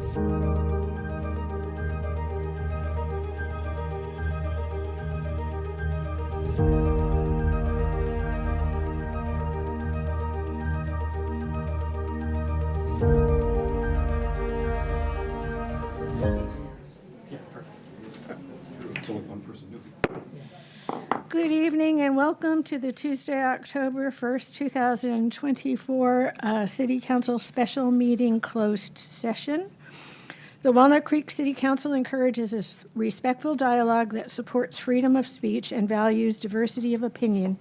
Good evening and welcome to the Tuesday, October 1st, 2024 City Council Special Meeting Closed Session. The Walnut Creek City Council encourages a respectful dialogue that supports freedom of speech and values diversity of opinion.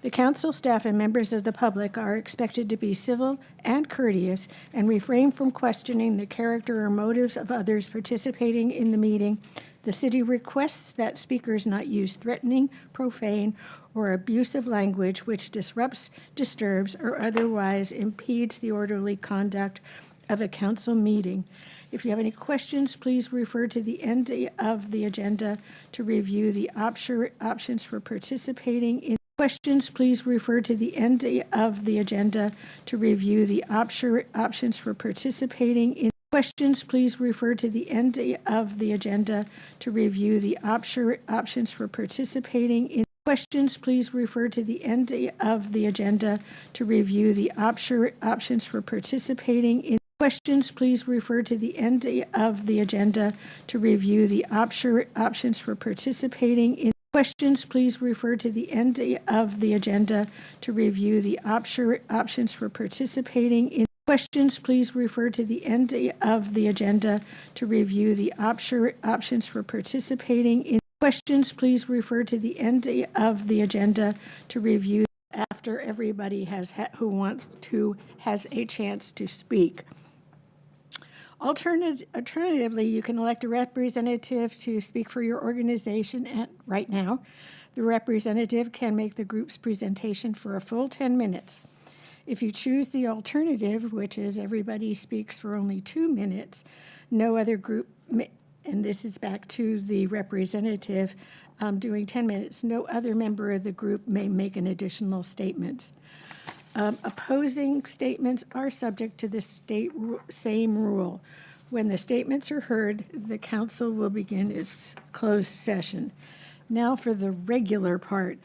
The council staff and members of the public are expected to be civil and courteous and refrain from questioning the character or motives of others participating in the meeting. The city requests that speakers not use threatening, profane, or abusive language which disrupts, disturbs, or otherwise impedes the orderly conduct of a council meeting. If you have any questions, please refer to the end of the agenda to review the options for participating in. Questions, please refer to the end of the agenda to review the options for participating in. Questions, please refer to the end of the agenda to review the options for participating in. Questions, please refer to the end of the agenda to review the options for participating in. Questions, please refer to the end of the agenda to review the options for participating in. Questions, please refer to the end of the agenda to review the options for participating in. Questions, please refer to the end of the agenda to review the options for participating in. Questions, please refer to the end of the agenda to review after everybody who wants to has a chance to speak. Alternatively, you can elect a representative to speak for your organization right now. The representative can make the group's presentation for a full 10 minutes. If you choose the alternative, which is everybody speaks for only 2 minutes, no other group, and this is back to the representative doing 10 minutes, no other member of the group may make an additional statements. Opposing statements are subject to the same rule. When the statements are heard, the council will begin its closed session. Now for the regular part.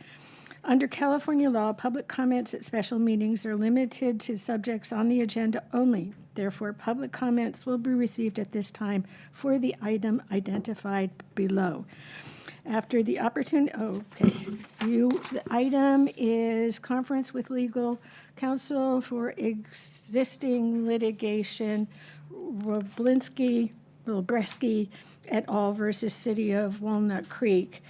Under California law, public comments at special meetings are limited to subjects on the agenda only. Therefore, public comments will be received at this time for the item identified below. After the opportunity, the item is conference with legal counsel for existing litigation, Roblinski et al. Versus City of Walnut Creek.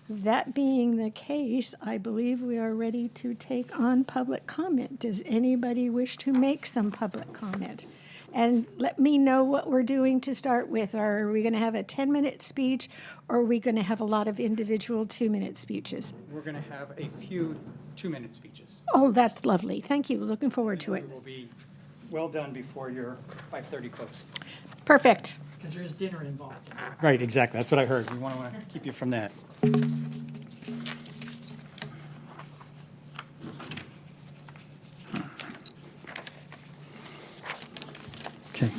That being the case, I believe we are ready to take on public comment. Does anybody wish to make some public comment? And let me know what we're doing to start with. Are we going to have a 10-minute speech, or are we going to have a lot of individual 2-minute speeches? We're going to have a few 2-minute speeches. Oh, that's lovely. Thank you. Looking forward to it. It will be well done before your 5:30 close. Perfect. Because there's dinner involved. Right, exactly. That's what I heard. We want to keep you from that. Okay.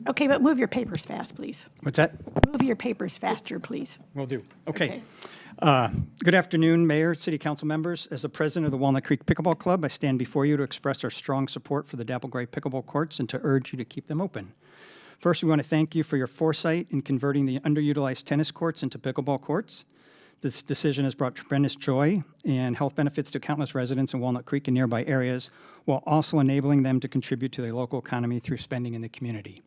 Okay, but move your papers fast, please. What's that? Move your papers faster, please. Will do. Okay. Good afternoon, Mayor, City Council members. As the president of the Walnut Creek Pickleball Club, I stand before you to express our strong support for the Dapple Gray pickleball courts and to urge you to keep them open. First, we want to thank you for your foresight in converting the underutilized tennis courts into pickleball courts. This decision has brought tremendous joy and health benefits to countless residents in Walnut Creek and nearby areas, while also enabling them to contribute to the local economy through spending in the community.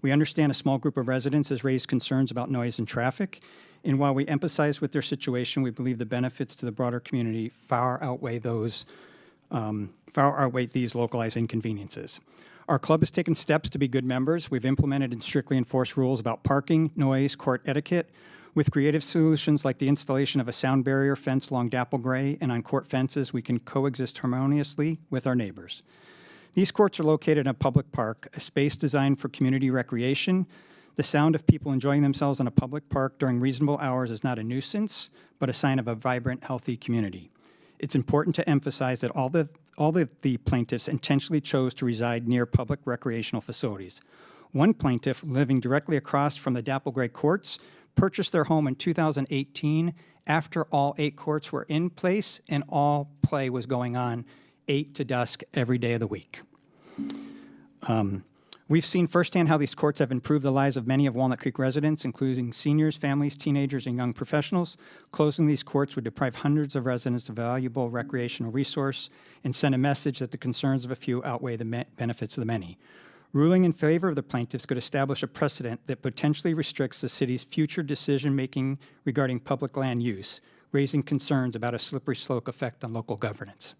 We understand a small group of residents has raised concerns about noise and traffic, and while we empathize with their situation, we believe the benefits to the broader community far outweigh these localized inconveniences. Our club has taken steps to be good members. We've implemented and strictly enforced rules about parking, noise, court etiquette, with creative solutions like the installation of a sound barrier fence along Dapple Gray, and on court fences, we can coexist harmoniously with our neighbors. These courts are located in a public park, a space designed for community recreation. The sound of people enjoying themselves in a public park during reasonable hours is not a nuisance, but a sign of a vibrant, healthy community. It's important to emphasize that the plaintiffs intentionally chose to reside near public recreational facilities. One plaintiff, living directly across from the Dapple Gray courts, purchased their home in 2018 after all 8 courts were in place and all play was going on 8 to dusk every day of the week. We've seen firsthand how these courts have improved the lives of many of Walnut Creek residents, including seniors, families, teenagers, and young professionals. Closing these courts would deprive hundreds of residents of a valuable recreational resource and send a message that the concerns of a few outweigh the benefits of the many. Ruling in favor of the plaintiffs could establish a precedent that potentially restricts the city's future decision-making regarding public land use, raising concerns about a slippery slope effect on local governance.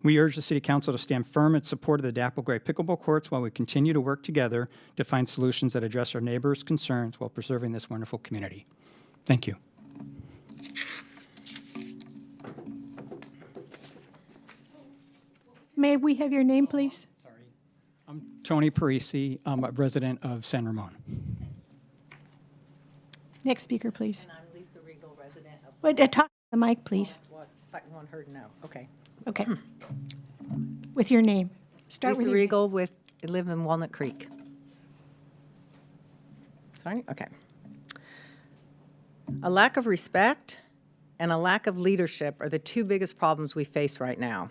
We urge the City Council to stand firm in support of the Dapple Gray pickleball courts while we continue to work together to find solutions that address our neighbors' concerns while preserving this wonderful community. Thank you. May we have your name, please? I'm Tony Parisi. I'm a resident of San Ramon. Next speaker, please. And I'm Lisa Regal, resident of. Wait, talk to the mic, please. What? I want her to know. Okay. Okay. With your name. Start with Lisa your name. Regal I live in Walnut Creek. Sorry? Okay. A lack of respect and a lack of leadership are the 2 biggest problems we face right now.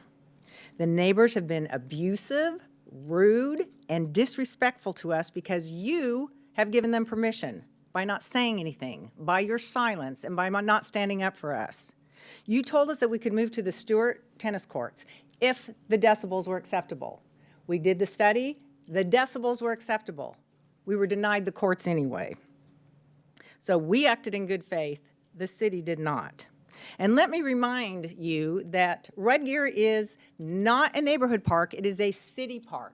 The neighbors have been abusive, rude, and disrespectful to us because you have given them permission by not saying anything, by your silence, and by not standing up for us. You told us that we could move to the Stewart tennis courts if the decibels were acceptable. We did the study. The decibels were acceptable. We were denied the courts anyway. So we acted in good faith. The city did not. And let me remind you that Rudgear is not a neighborhood park. It is a city park.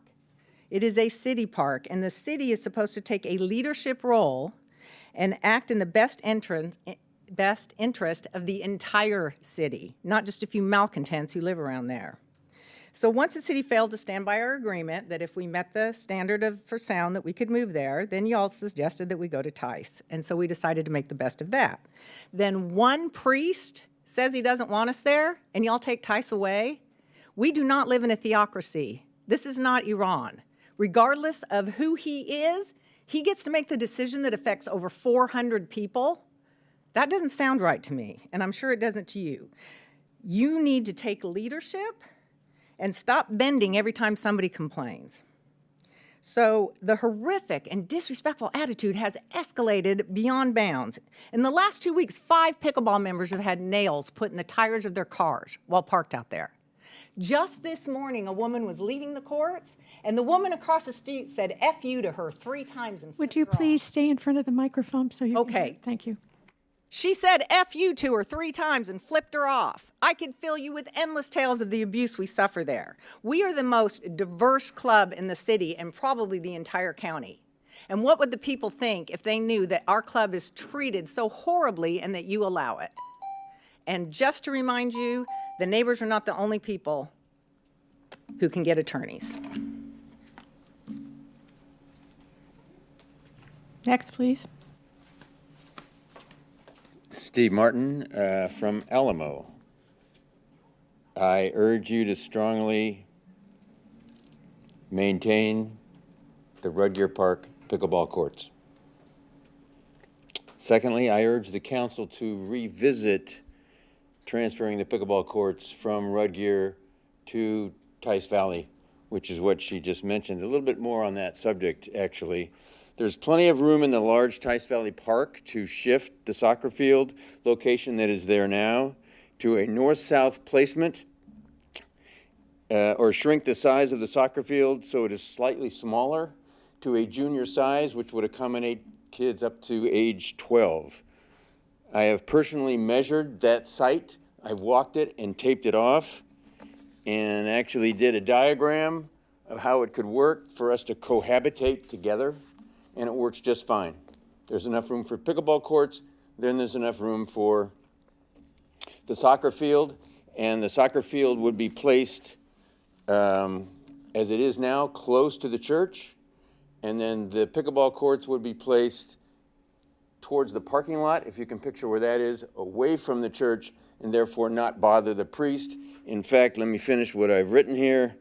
It is a city park, and the city is supposed to take a leadership role and act in the best interest of the entire city, not just a few malcontents who live around there. So once the city failed to stand by our agreement that if we met the standard for sound that we could move there, then y'all suggested that we go to Tice. And so we decided to make the best of that. Then one priest says he doesn't want us there, and y'all take Tice away. We do not live in a theocracy. This is not Iran. Regardless of who he is, he gets to make the decision that affects over 400 people. That doesn't sound right to me, and I'm sure it doesn't to you. You need to take leadership and stop bending every time somebody complains. So the horrific and disrespectful attitude has escalated beyond bounds. In the last 2 weeks, 5 pickleball members have had nails put in the tires of their cars while parked out there. Just this morning, a woman was leaving the courts, and the woman across the street said F you to her 3 times. And Would you please stay in front of the microphone so you Okay. can... Thank you. She said F you to her 3 times and flipped her off. I could fill you with endless tales of the abuse we suffer there. We are the most diverse club in the city and probably the entire county. And what would the people think if they knew that our club is treated so horribly and that you allow it? And just to remind you, the neighbors are not the only people who can get attorneys. Next, please. Steve Martin from Alamo. I urge you to strongly maintain the Rudgear Park pickleball courts. Secondly, I urge the council to revisit transferring the pickleball courts from Rudgear to Tice Valley, which is what she just mentioned. A little bit more on that subject, actually. There's plenty of room in the large Tice Valley Park to shift the soccer field location that is there now to a north-south placement or shrink the size of the soccer field so it is slightly smaller to a junior size, which would accommodate kids up to age 12. I have personally measured that site. I've walked it and taped it off and actually did a diagram of how it could work for us to cohabitate together. And it works just fine. There's enough room for pickleball courts, then there's enough room for the soccer field, and the soccer field would be placed, as it is now, close to the church, and then the pickleball courts would be placed towards the parking lot, if you can picture where that is, away from the church, and therefore not bother the priest. In fact, let me finish what I've written here.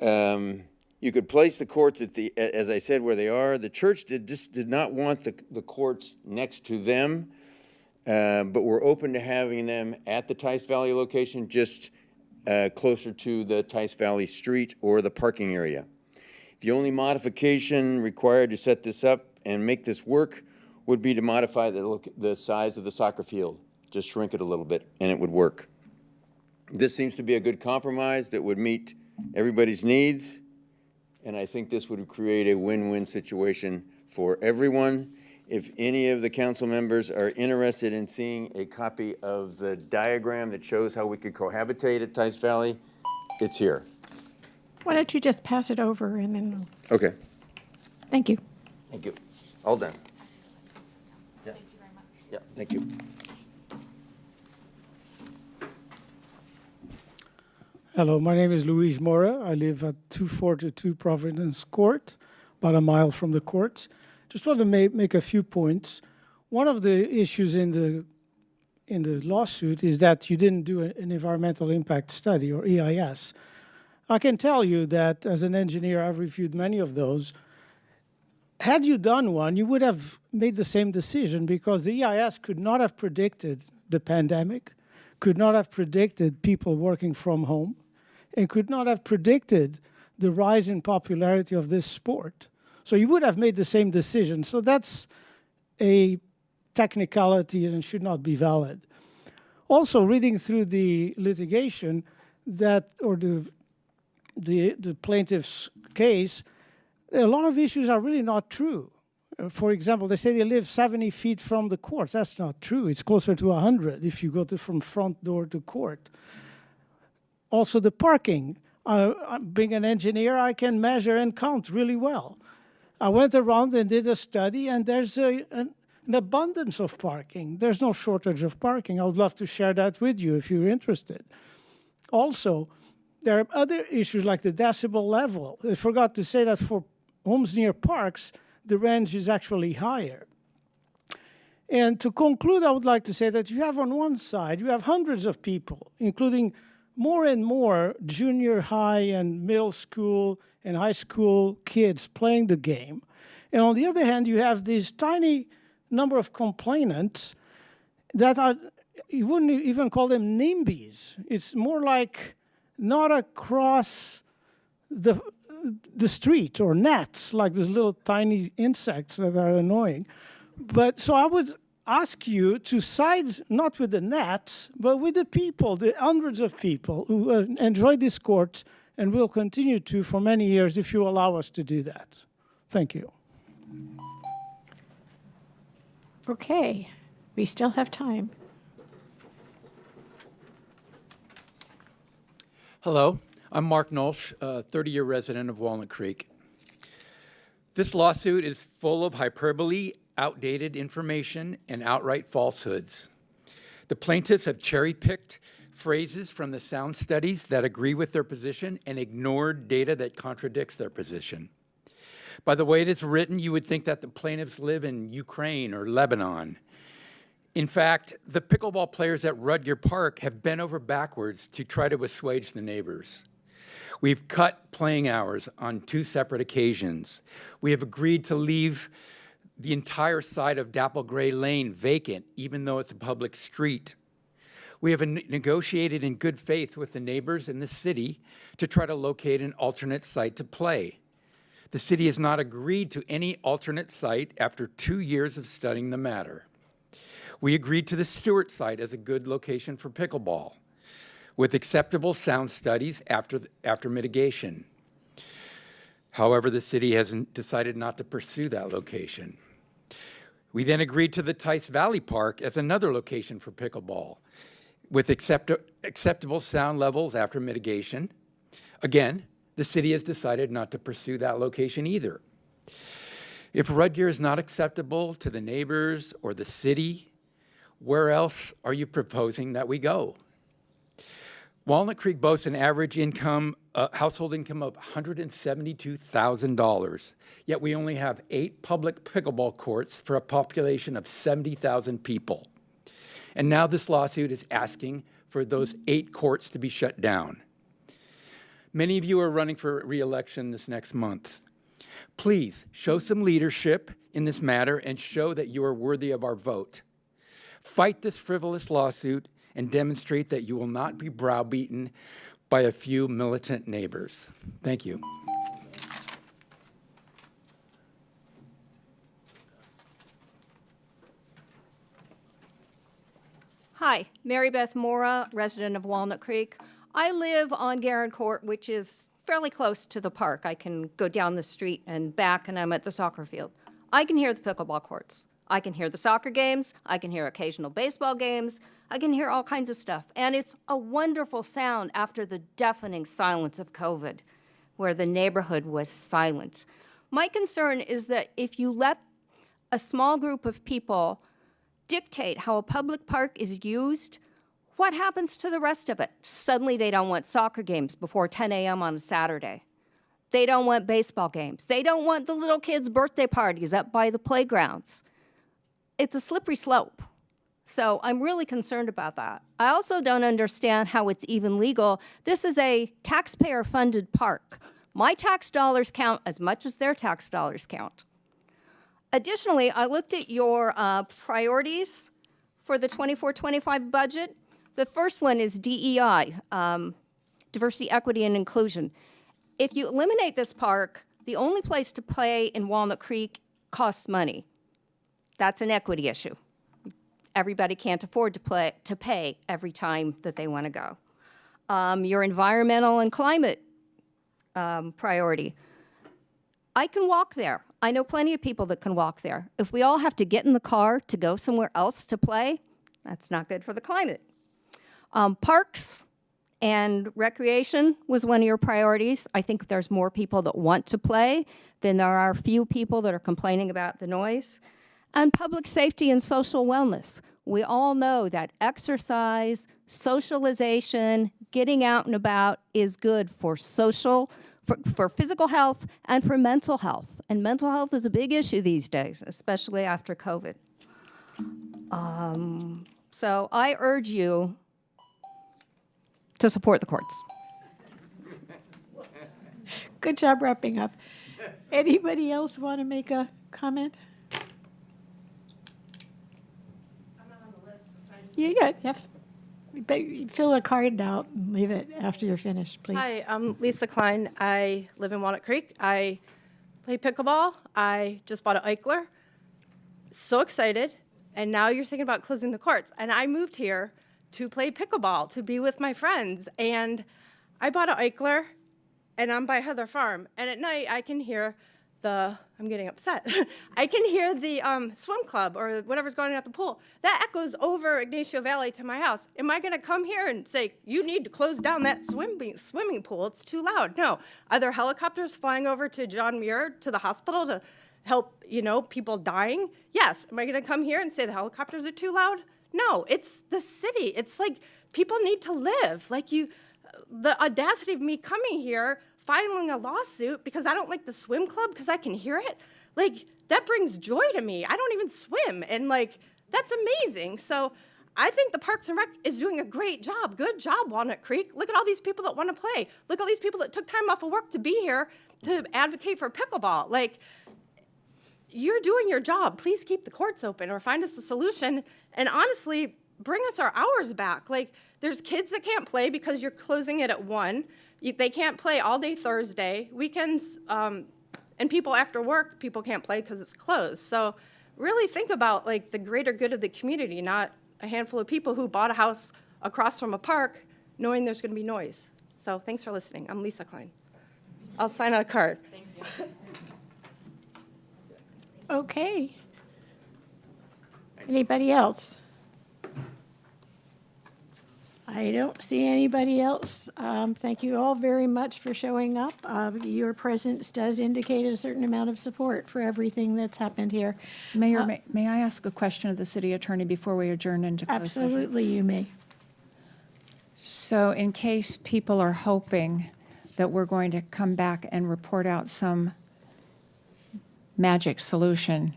You could place the courts as I said, where they are. The church did not want the courts next to them, but we're open to having them at the Tice Valley location, just closer to the Tice Valley Street or the parking area. The only modification required to set this up and make this work would be to modify the size of the soccer field, just shrink it a little bit, and it would work. This seems to be a good compromise that would meet everybody's needs, and I think this would create a win-win situation for everyone. If any of the council members are interested in seeing a copy of the diagram that shows how we could cohabitate at Tice Valley, it's here. Why don't you just pass it over and then, Okay, thank you. thank you. All done. Yeah. Thank you very much. Yeah, thank you. Hello, my name is Luis Mora. I live at 242 Providence Court, about a mile from the court. Just want to make a few points. One of the issues in the lawsuit is that you didn't do an environmental impact study, or EIS. I can tell you that as an engineer, I've reviewed many of those. Had you done one, you would have made the same decision, because the EIS could not have predicted the pandemic, could not have predicted people working from home, and could not have predicted the rise in popularity of this sport. So you would have made the same decision. So that's a technicality and should not be valid. Also, reading through the litigation or the plaintiff's case, a lot of issues are really not true. For example, they say they live 70 feet from the courts. That's not true. It's closer to 100 if you go from front door to court. Also, the parking. Being an engineer, I can measure and count really well. I went around and did a study, and there's an abundance of parking. There's no shortage of parking. I would love to share that with you if you're interested. Also, there are other issues like the decibel level. I forgot to say that for homes near parks, the range is actually higher. And to conclude, I would like to say that you have on one side, you have hundreds of people, including more and more junior high and middle school and high school kids playing the game. And on the other hand, you have this tiny number of complainants that are, you wouldn't even call them NIMBYs. It's more like not across the street or gnats, like those little tiny insects that are annoying. But so I would ask you to side not with the gnats, but with the people, the hundreds of people who enjoy this court and will continue to for many years if you allow us to do that. Thank you. Okay, we still have time. Hello, I'm Mark Nolsch, a 30-year resident of Walnut Creek. This lawsuit is full of hyperbole, outdated information, and outright falsehoods. The plaintiffs have cherry-picked phrases from the sound studies that agree with their position and ignored data that contradicts their position. By the way it is written, you would think that the plaintiffs live in Ukraine or Lebanon. In fact, the pickleball players at Rudger Park have bent over backwards to try to assuage the neighbors. We've cut playing hours on 2 separate occasions. We have agreed to leave the entire side of Dapple Gray Lane vacant, even though it's a public street. We have negotiated in good faith with the neighbors in the city to try to locate an alternate site to play. The city has not agreed to any alternate site after 2 years of studying the matter. We agreed to the Stewart site as a good location for pickleball, with acceptable sound studies after mitigation. However, the city has decided not to pursue that location. We then agreed to the Tice Valley Park as another location for pickleball, with acceptable sound levels after mitigation. Again, the city has decided not to pursue that location either. If Rudger is not acceptable to the neighbors or the city, where else are you proposing that we go? Walnut Creek boasts an average household income of $172,000, yet we only have 8 public pickleball courts for a population of 70,000 people. And now this lawsuit is asking for those 8 courts to be shut down. Many of you are running for re-election this next month. Please show some leadership in this matter and show that you are worthy of our vote. Fight this frivolous lawsuit and demonstrate that you will not be browbeaten by a few militant neighbors. Thank you. Hi, Mary Beth Mora, resident of Walnut Creek. I live on Garin Court, which is fairly close to the park. I can go down the street and back, and I'm at the soccer field. I can hear the pickleball courts. I can hear the soccer games. I can hear occasional baseball games. I can hear all kinds of stuff. And it's a wonderful sound after the deafening silence of COVID, where the neighborhood was silent. My concern is that if you let a small group of people dictate how a public park is used, what happens to the rest of it? Suddenly they don't want soccer games before 10 a.m. on a Saturday. They don't want baseball games. They don't want the little kids' birthday parties up by the playgrounds. It's a slippery slope. So I'm really concerned about that. I also don't understand how it's even legal. This is a taxpayer-funded park. My tax dollars count as much as their tax dollars count. Additionally, I looked at your priorities for the 24-25 budget. The first one is DEI, diversity, equity, and inclusion. If you eliminate this park, the only place to play in Walnut Creek costs money. That's an equity issue. Everybody can't afford to pay every time that they want to go. Your environmental and climate priority. I can walk there. I know plenty of people that can walk there. If we all have to get in the car to go somewhere else to play, that's not good for the climate. Parks and recreation was one of your priorities. I think there's more people that want to play than there are few people that are complaining about the noise. And public safety and social wellness. We all know that exercise, socialization, getting out and about is good for for physical health and for mental health. And mental health is a big issue these days, especially after COVID. So I urge you to support the courts. Good job wrapping up. Anybody else want to make a comment? You good, yep. But fill a card out and leave it after you're finished, please. Hi, I'm Lisa Klein. I live in Walnut Creek. I play pickleball. I just bought an Eichler. So excited. And now you're thinking about closing the courts. And I moved here to play pickleball, to be with my friends. And I bought an Eichler, and I'm by Heather Farm. And at night, I can hear I'm getting upset. I can hear the swim club or whatever's going on at the pool. That echoes over Ignacio Valley to my house. Am I going to come here and say, you need to close down that swimming pool? It's too loud. No. Are there helicopters flying over to John Muir to the hospital to help, people dying? Yes. Am I going to come here and say the helicopters are too loud? No. It's the city. It's like people need to live. The audacity of me coming here filing a lawsuit because I don't like the swim club because I can hear it, that brings joy to me. I don't even swim, and that's amazing. So I think the Parks and Rec is doing a great job. Good job, Walnut Creek. Look at all these people that want to play. Look at all these people that took time off of work to be here to advocate for pickleball. You're doing your job. Please keep the courts open or find us a solution, and honestly, bring us our hours back. There's kids that can't play because you're closing it at 1. They can't play all day Thursday. Weekends, and people after work, people can't play because it's closed. So really think about the greater good of the community, not a handful of people who bought a house across from a park knowing there's going to be noise. So thanks for listening. I'm Lisa Klein. I'll sign out a card. Thank you. Okay. Anybody else? I don't see anybody else. Thank you all very much for showing up. Your presence does indicate a certain amount of support for everything that's happened here. Mayor, may I ask a question of the city attorney before we adjourn into closed session? Absolutely, you may. So in case people are hoping that we're going to come back and report out some magic solution,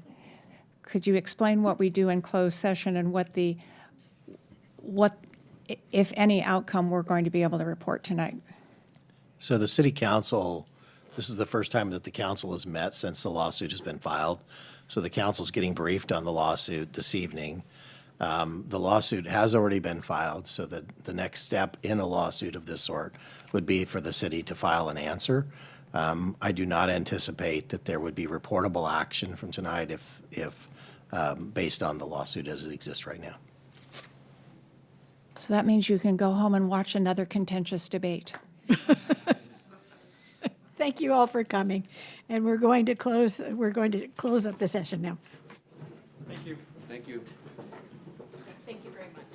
could you explain what we do in closed session and what the what, if any, outcome we're going to be able to report tonight. So the city council, this is the first time that the council has met since the lawsuit has been filed. So the council's getting briefed on the lawsuit this evening. The lawsuit has already been filed, so that the next step in a lawsuit of this sort would be for the city to file an answer. I do not anticipate that there would be reportable action from tonight if based on the lawsuit as it exists right now. So that means you can go home and watch another contentious debate. Thank you all for coming, and we're going to close up the session now. Thank you. Thank you. Thank you very much.